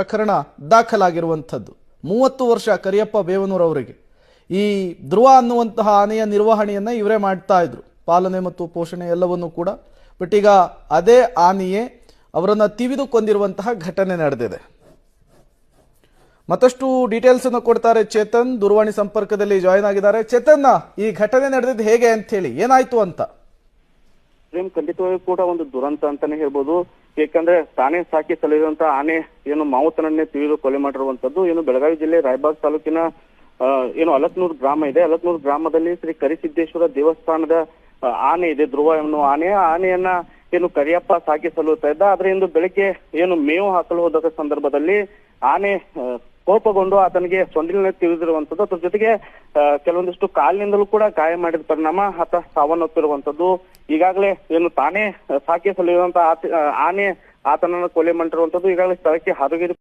ಪ್ರಕರಣ ದಾಖಲಾಗಿರುವಂಥದ್ದು 30 ವರ್ಷ ಕರಿಯಪ್ಪ ಬೇವನೂರು ಅವರಿಗೆ ಈ ಧ್ರುವ ಅನ್ನುವಂತಹ ಆನೆಯ ನಿರ್ವಹಣೆಯನ್ನ ಇವರೇ ಮಾಡ್ತಾ ಇದ್ರು, ಪಾಲನೆ ಮತ್ತು ಪೋಷಣೆ ಎಲ್ಲವನ್ನೂ ಕೂಡ. ಬಟ್ ಈಗ ಅದೇ ಆನೆಯೇ ಅವರನ್ನ ತಿವಿದು ಕೊಂದಿರುವಂತಹ ಘಟನೆ ನಡೆದಿದೆ. ಮತ್ತಷ್ಟು ಡೀಟೇಲ್ಸ್ ಅನ್ನು ಕೊಡ್ತಾರೆ ಚೇತನ್, ದೂರವಾಣಿ ಸಂಪರ್ಕದಲ್ಲಿ ಜಾಯಿನ್ ಆಗಿದ್ದಾರೆ. ಚೇತನ್, ಈ ಘಟನೆ ನಡೆದಿದ್ದು ಹೇಗೆ ಅಂತ ಹೇಳಿ, ಏನಾಯ್ತು ಅಂತ? ಖಂಡಿತವಾಗಿ ಕೂಡ ಒಂದು ದುರಂತ ಅಂತಾನೆ ಹೇಳ್ಬೋದು. ಯಾಕಂದ್ರೆ ತಾನೇ ಸಾಕಿ ಸಲಹಿದಂತ ಆನೆ ಏನು ಮಾವುತನನ್ನೇ ತಿಳಿದು ಕೊಲೆ ಮಾಡಿರುವಂತದ್ದು. ಏನು ಬೆಳಗಾವಿ ಜಿಲ್ಲೆ ರಾಯಬಾಗ್ ತಾಲೂಕಿನ ಏನು ಅಲತ್ನೂರ್ ಗ್ರಾಮ ಇದೆ. ಅಲತ್ನೂರ್ ಗ್ರಾಮದಲ್ಲಿ ಶ್ರೀ ಕರಿಸಿದ್ದೇಶ್ವರ ದೇವಸ್ಥಾನದ ಆನೆ ಇದೆ, ಧ್ರುವ ಎನ್ನುವ ಆನೆಯನ್ನ ಏನು ಕರಿಯಪ್ಪ ಸಾಕಿ ಸಲ್ಲುತ್ತಾ ಇದ್ದ. ಆದ್ರೆ ಇಂದು ಬೆಳಿಗ್ಗೆ ಏನು ಮೇವು ಹಾಕಲು ಹೋದ ಸಂದರ್ಭದಲ್ಲಿ ಆನೆ ಕೋಪಗೊಂಡು ಆತನಿಗೆ ಸೊಂಡಿಲಿನ ತಿಳಿದಿರುವಂತದ್ದು. ಅದ್ರ ಜೊತೆಗೆ ಕೆಲವೊಂದಿಷ್ಟು ಕಾಲಿನಿಂದಲೂ ಕೂಡ ಗಾಯ ಮಾಡಿದ ಪರಿಣಾಮ ಆತ ಸಾವನ್ನಪ್ಪಿರುವಂತದ್ದು. ಈಗಾಗಲೇ ಏನು ತಾನೇ ಸಾಕಿ ಸಲ್ಲಿರುವಂತಹ ಆನೆ ಆತನನ್ನು ಕೊಲೆ ಮಾಡಿರುವಂತದ್ದು. ಈಗಾಗಲೇ ಸ್ಥಳಕ್ಕೆ ಹಾದುಗಿರಿ